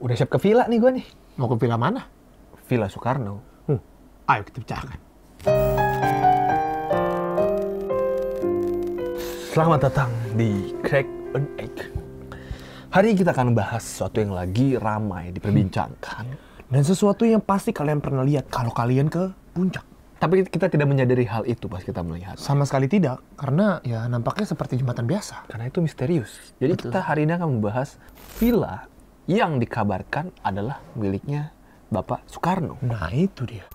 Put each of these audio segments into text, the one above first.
Udah siap ke villa nih gue nih. Mau ke villa mana? Villa Soekarno. Ayo kita bicarakan. Selamat datang di Crack an Egg. Hari ini kita akan membahas sesuatu yang lagi ramai diperbincangkan. Dan sesuatu yang pasti kalian pernah lihat kalau kalian ke puncak. Tapi kita tidak menyadari hal itu pas kita melihat. Sama sekali tidak, karena ya nampaknya seperti jembatan biasa. Karena itu misterius. Jadi kita hari ini akan membahas villa yang dikabarkan adalah miliknya Bapak Soekarno. Nah itu dia.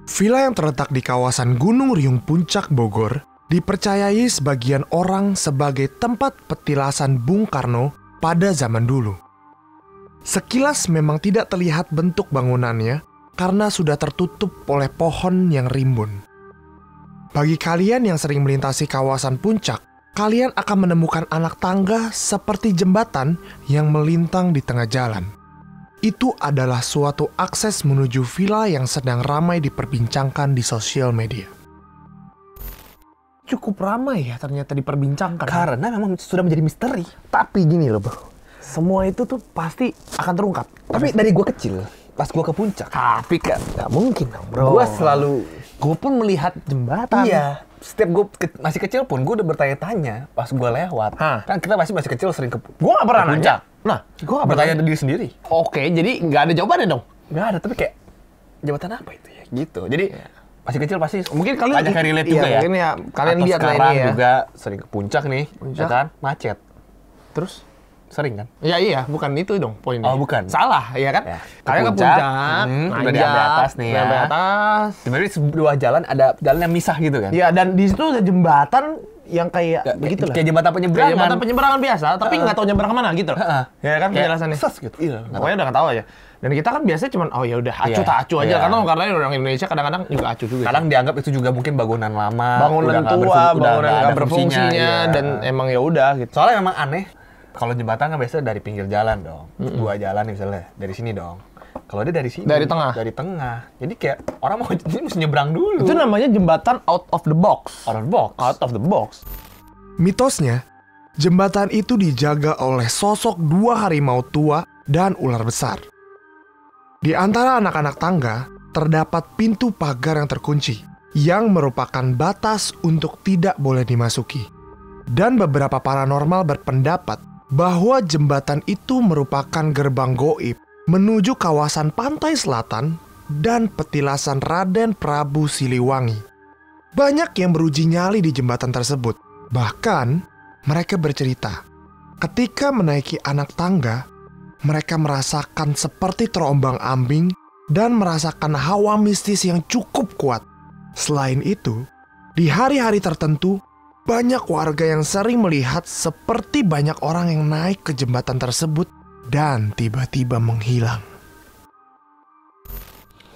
Villa yang terletak di kawasan Gunung Riung Puncak Bogor dipercayai sebagian orang sebagai tempat petilasan Bung Karno pada zaman dulu. Sekilas memang tidak terlihat bentuk bangunannya karena sudah tertutup oleh pohon yang rimbun. Bagi kalian yang sering melintasi kawasan puncak, kalian akan menemukan anak tangga seperti jembatan yang melintang di tengah jalan. Itu adalah suatu akses menuju villa yang sedang ramai diperbincangkan di sosial media. Cukup ramai ya ternyata diperbincangkan. Karena memang sudah menjadi misteri. Tapi gini loh bro, semua itu tuh pasti akan terungkap. Tapi dari gue kecil, pas gue ke puncak, Tapi gak mungkin dong bro. gue selalu... Gue pun melihat jembatan. Iya, setiap gue masih kecil pun gue udah bertanya-tanya pas gue lewat. Hah. Kan kita masih kecil sering ke Gue gak pernah ke puncak. nanya. Nah, gue gak Bertanya pernah. ke diri sendiri. Oke, jadi gak ada jawabannya dong. Nggak ada, tapi kayak jabatan apa itu ya? Gitu. Jadi masih kecil pasti Mungkin kalian banyak yang relate juga ya. Mungkin ya kalian Atau lihat lah sekarang ini ya. juga sering ke puncak nih, Puncak. ya kan? Macet. Terus? Sering kan? Ya iya, bukan itu dong poinnya. Oh, bukan. Salah, ya kan? Ya. Kalian ke Puncak, puncak, udah di atas nih ya. Di atas. Sebenarnya dua jalan ada jalan yang misah gitu kan? Ya, dan di situ ada jembatan yang kayak begitu lah. Kayak jembatan penyeberangan. Kayak jembatan penyeberangan biasa, tapi nggak tahu nyebrang kemana gitu loh. Heeh. Ya kan Kayak penjelasannya. ses gitu. Iya. Pokoknya udah nggak tahu aja. Dan kita kan biasanya cuman oh ya udah acu Iya. tak acu aja Iya. karena orang Indonesia kadang-kadang juga acu juga. Kadang dianggap itu juga mungkin bangunan lama, bangunan udah nggak tua, udah bangunan nggak nggak ada berfungsinya iya. dan emang ya udah gitu. Soalnya memang aneh, kalau jembatan kan biasanya dari pinggir jalan dong. Dua jalan nih misalnya, dari sini dong. Kalau dia dari sini. Dari tengah? Dari tengah. Jadi kayak orang mau ini mesti nyebrang dulu. Itu namanya jembatan out of the box. out of the box. Out of the box. Mitosnya, jembatan itu dijaga oleh sosok dua harimau tua dan ular besar. Di antara anak-anak tangga, terdapat pintu pagar yang terkunci, yang merupakan batas untuk tidak boleh dimasuki. Dan beberapa paranormal berpendapat bahwa jembatan itu merupakan gerbang goib menuju kawasan pantai selatan dan petilasan Raden Prabu Siliwangi. Banyak yang beruji nyali di jembatan tersebut. Bahkan, mereka bercerita, ketika menaiki anak tangga, mereka merasakan seperti terombang-ambing dan merasakan hawa mistis yang cukup kuat. Selain itu, di hari-hari tertentu, banyak warga yang sering melihat seperti banyak orang yang naik ke jembatan tersebut dan tiba-tiba menghilang.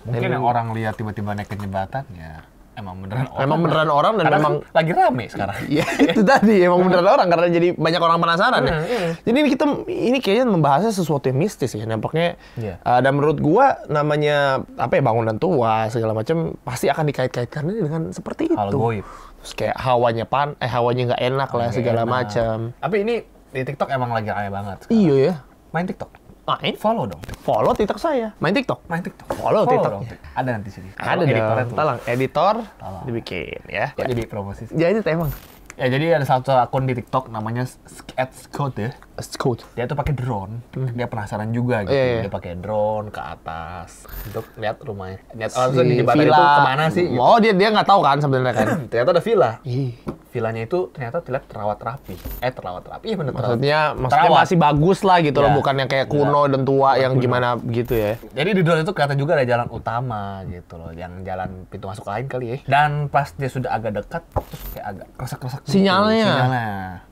Mungkin yang orang lihat tiba-tiba naik ke jembatan ya emang beneran orang. Emang beneran orang dan Karena memang kan lagi rame sekarang. ya itu tadi emang beneran orang karena jadi banyak orang penasaran ya. Jadi ini kayaknya membahasnya sesuatu yang mistis ya nampaknya. Iya. Dan menurut gua namanya apa ya bangunan tua segala macam pasti akan dikait-kaitkan dengan seperti itu. Hal goib. Terus kayak hawanya nggak enak lah Nggak segala enak. macam. Tapi ini di TikTok emang lagi rame banget sekarang. Iya ya. Main TikTok. Main Follow dong. follow TikTok saya. Main TikTok. Main TikTok. Follow TikTok. dong. Ada nanti sini. Ada editornya dong. tuh. Tolong editor Tolong. dibikin ya. Kok jadi promosi sih? Jadi itu emang Ya jadi ada satu akun di TikTok namanya @scott ya. Scott. Dia tuh pakai drone. Dia penasaran juga gitu. Iya, iya. Dia pakai drone ke atas untuk lihat rumahnya. Lihat Si di jembatan villa. itu kemana sih? Gitu. Oh dia nggak tahu kan sebenarnya kan. Ternyata ada villa. Ih. Villanya itu ternyata terlihat terawat rapi. Terawat rapi. Iya bener Maksudnya Terawat. masih bagus lah gitu loh, Ya. bukan yang kayak kuno dan tua yang kuno. gimana gitu ya. Jadi di drone itu kelihatan juga ada jalan utama gitu loh, yang jalan pintu masuk lain kali ya. Dan pas dia sudah agak dekat, terus kayak agak keresak-keresak gitu. Sinyalnya.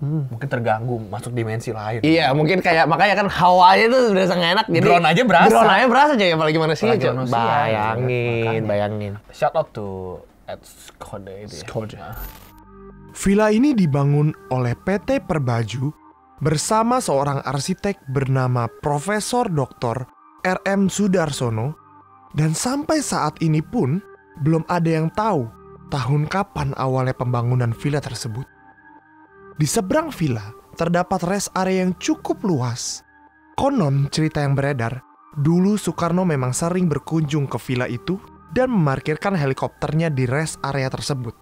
Mungkin terganggu, masuk dimensi lain. Iya, mungkin kayak makanya kan hawanya tuh udah sangat enak. Jadi Drone aja berasa. Drone aja berasa aja apalagi manusia. Apalagi Cok. manusia, Bayangin, makanya. bayangin. Shout out to @skode itu ya. Skode. Nah, Villa ini dibangun oleh PT Perbaju bersama seorang arsitek bernama Profesor Dr. R.M. Sudarsono, dan sampai saat ini pun belum ada yang tahu tahun kapan awalnya pembangunan villa tersebut. Di seberang villa terdapat rest area yang cukup luas. Konon cerita yang beredar, dulu Soekarno memang sering berkunjung ke villa itu dan memarkirkan helikopternya di rest area tersebut.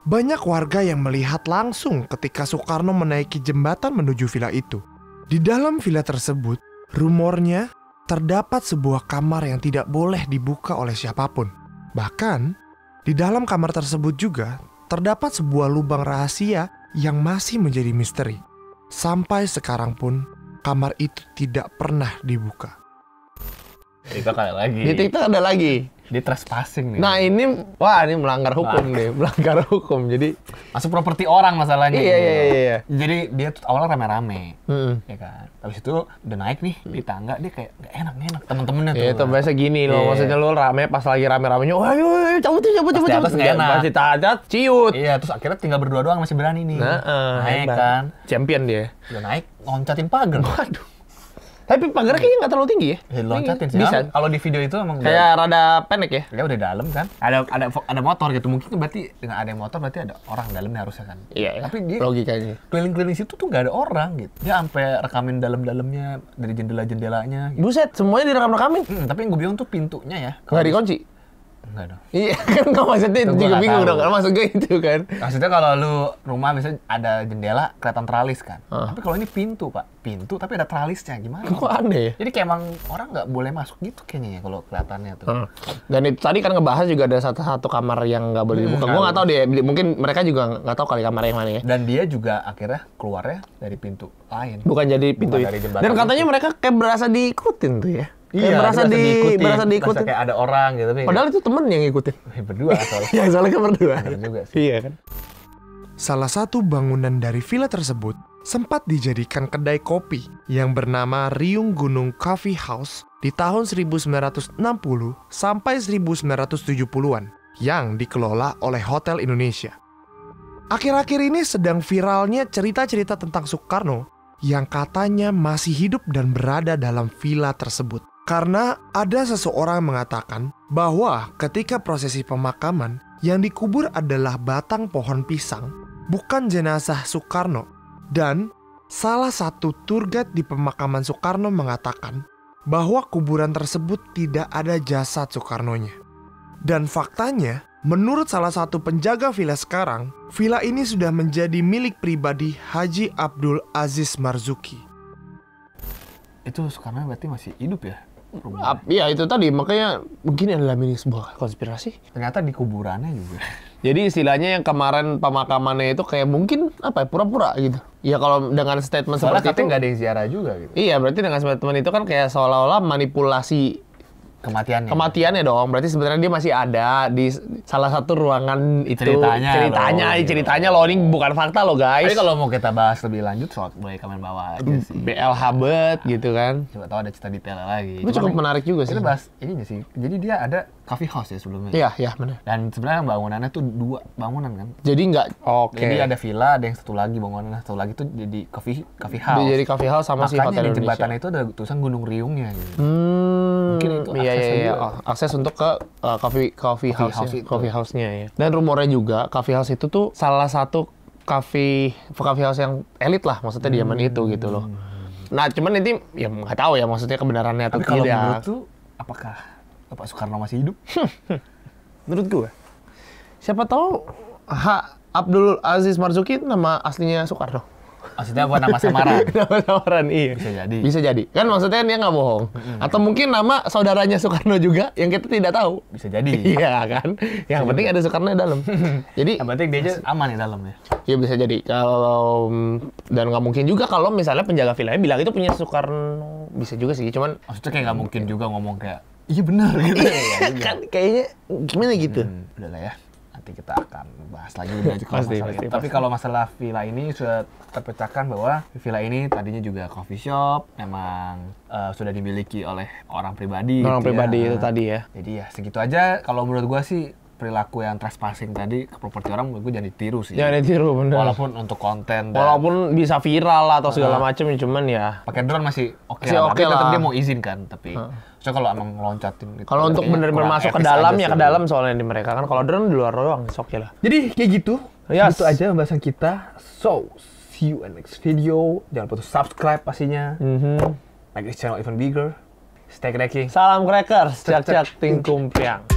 Banyak warga yang melihat langsung ketika Soekarno menaiki jembatan menuju villa itu. Di dalam villa tersebut, rumornya terdapat sebuah kamar yang tidak boleh dibuka oleh siapapun. Bahkan, di dalam kamar tersebut juga terdapat sebuah lubang rahasia yang masih menjadi misteri. Sampai sekarang pun, kamar itu tidak pernah dibuka. TikTok ada lagi. Di TikTok ada lagi. Di trespassing nih. Nah ini melanggar hukum deh, melanggar hukum. Jadi masuk properti orang masalahnya. Iya. Jadi dia tuh awalnya rame-rame, ya kan. Habis itu udah naik nih di tangga, dia kayak nggak enak temen-temennya tuh. Iya itu biasa gini loh, maksudnya lu rame pas lagi rame-ramenya, ayo cabut. Di atas nggak enak. Pasti tadat, ciut. Iya, terus akhirnya tinggal berdua doang masih berani nih. Naik kan. Champion dia. Udah naik, loncatin pagar. Waduh. Tapi pagarnya kayaknya nggak terlalu tinggi ya? Loncatin sih. Bisa. Kalau di video itu emang kayak rada pendek ya? Ya udah dalam kan. Ada motor gitu. Mungkin berarti dengan ada motor berarti ada orang dalamnya harusnya kan. Iya. Tapi dia logikanya keliling-keliling situ tuh nggak ada orang gitu. Dia sampai rekamin dalam-dalamnya dari jendela-jendelanya. Gitu. Buset, semuanya direkam-rekamin. Tapi yang gue bingung tuh pintunya ya. Nggak dikunci? Enggak dong. Iya, kan nggak maksudnya itu juga bingung dong. Maksudnya itu kan. Maksudnya kalau lu rumah misalnya ada jendela kelihatan teralis kan. Tapi kalau ini pintu pak, pintu tapi ada teralisnya gimana? Kok aneh ya? Jadi kayak emang orang nggak boleh masuk gitu kayaknya ya kalau kelihatannya tuh. Dan itu tadi kan ngebahas juga ada satu kamar yang nggak boleh dibuka. Gue nggak tahu deh, mungkin mereka juga nggak tahu kali kamar yang mana ya. Dan dia juga akhirnya keluarnya dari pintu lain. Bukan jadi pintu itu. Dan katanya mereka kayak berasa diikutin tuh ya. Iya, berasa diikutin. Berasa kayak ada orang gitu. Padahal itu temen yang ngikutin. Berdua soalnya. Ya soalnya kan berdua. Juga sih. Iya kan. Salah satu bangunan dari villa tersebut sempat dijadikan kedai kopi yang bernama Riung Gunung Coffee House di tahun 1960 sampai 1970-an yang dikelola oleh Hotel Indonesia. Akhir-akhir ini sedang viralnya cerita-cerita tentang Soekarno yang katanya masih hidup dan berada dalam villa tersebut. Karena ada seseorang mengatakan bahwa ketika prosesi pemakaman yang dikubur adalah batang pohon pisang, bukan jenazah Soekarno. Dan salah satu tour guide di pemakaman Soekarno mengatakan bahwa kuburan tersebut tidak ada jasad Soekarnonya. Dan faktanya, menurut salah satu penjaga villa sekarang, villa ini sudah menjadi milik pribadi Haji Abdul Aziz Marzuki. Itu Soekarno berarti masih hidup ya? Iya itu tadi, makanya mungkin adalah ini sebuah konspirasi. Ternyata di kuburannya juga. Jadi istilahnya yang kemarin pemakamannya itu kayak mungkin apa ya, pura-pura gitu. Ya kalau dengan statement soalnya seperti itu nggak ada yang ziarah juga gitu. Iya, berarti dengan statement itu kan kayak seolah-olah manipulasi kematiannya dong. Berarti sebenarnya dia masih ada di salah satu ruangan itu. Ceritanya loh, ini bukan fakta loh guys. Tapi kalau mau kita bahas lebih lanjut soal boleh komen bawah aja sih. BLH bet gitu kan. Coba tahu ada cerita detailnya lagi. Itu cukup menarik juga sih. Kita bahas ini sih. Jadi dia ada coffee house ya sebelumnya. Iya benar. Dan sebenarnya bangunannya tuh 2 bangunan kan. Jadi Jadi ada villa, ada yang satu lagi bangunan satu lagi tuh jadi coffee house. Jadi coffee house sama si Hotel Indonesia. Makanya di jembatan itu ada tulisan Gunung Riungnya gitu. Mungkin itu akses untuk ke coffee house-nya ya. Dan rumornya juga coffee house itu tuh salah satu coffee house yang elit lah maksudnya di zaman itu gitu loh. Nah, cuman nanti ya nggak tahu ya maksudnya kebenarannya atau tidak. Tapi kalau menurut tuh apakah Bapak Soekarno masih hidup? Menurut gue, siapa tahu Abdul Aziz Marzuki nama aslinya Soekarno. Maksudnya apa nama samaran? Nama samaran, iya. Bisa jadi. Kan maksudnya dia nggak bohong. Atau mungkin nama saudaranya Soekarno juga yang kita tidak tahu. Bisa jadi. Iya kan? Yang penting ada Soekarno di dalam. Jadi yang penting dia aja aman di dalamnya. Iya bisa jadi. Kalau dan nggak mungkin juga kalau misalnya penjaga villanya bilang itu punya Soekarno. Bisa juga sih. Cuman maksudnya kayak nggak mungkin juga ngomong kayak iya benar gitu. Kan kayaknya gimana gitu. Udah lah ya. Nanti kita akan bahas lagi pasti. Tapi kalau masalah villa ini sudah terpecahkan bahwa villa ini tadinya juga coffee shop, memang sudah dimiliki oleh orang pribadi. Orang pribadi itu tadi ya. Jadi ya segitu aja. Kalau menurut gua sih perilaku yang trespassing tadi ke properti orang menurut gue jangan ditiru sih. Jangan ditiru bener. Walaupun untuk konten. Walaupun bisa viral atau segala macam, cuman ya. Pakai drone masih oke lah. Tapi tetap dia mau izin kan. Tapi so kalau emang ngeloncatin gitu. Kalau untuk bener-bener masuk ke dalam ya ke dalam soalnya di mereka kan. Kalau drone di luar doang oke lah. Jadi kayak gitu. Yes. Itu aja pembahasan kita. So see you in next video. Jangan lupa subscribe pastinya. make this channel even bigger. Stay cracking. Salam crackers, cak-cak ting kumpiang.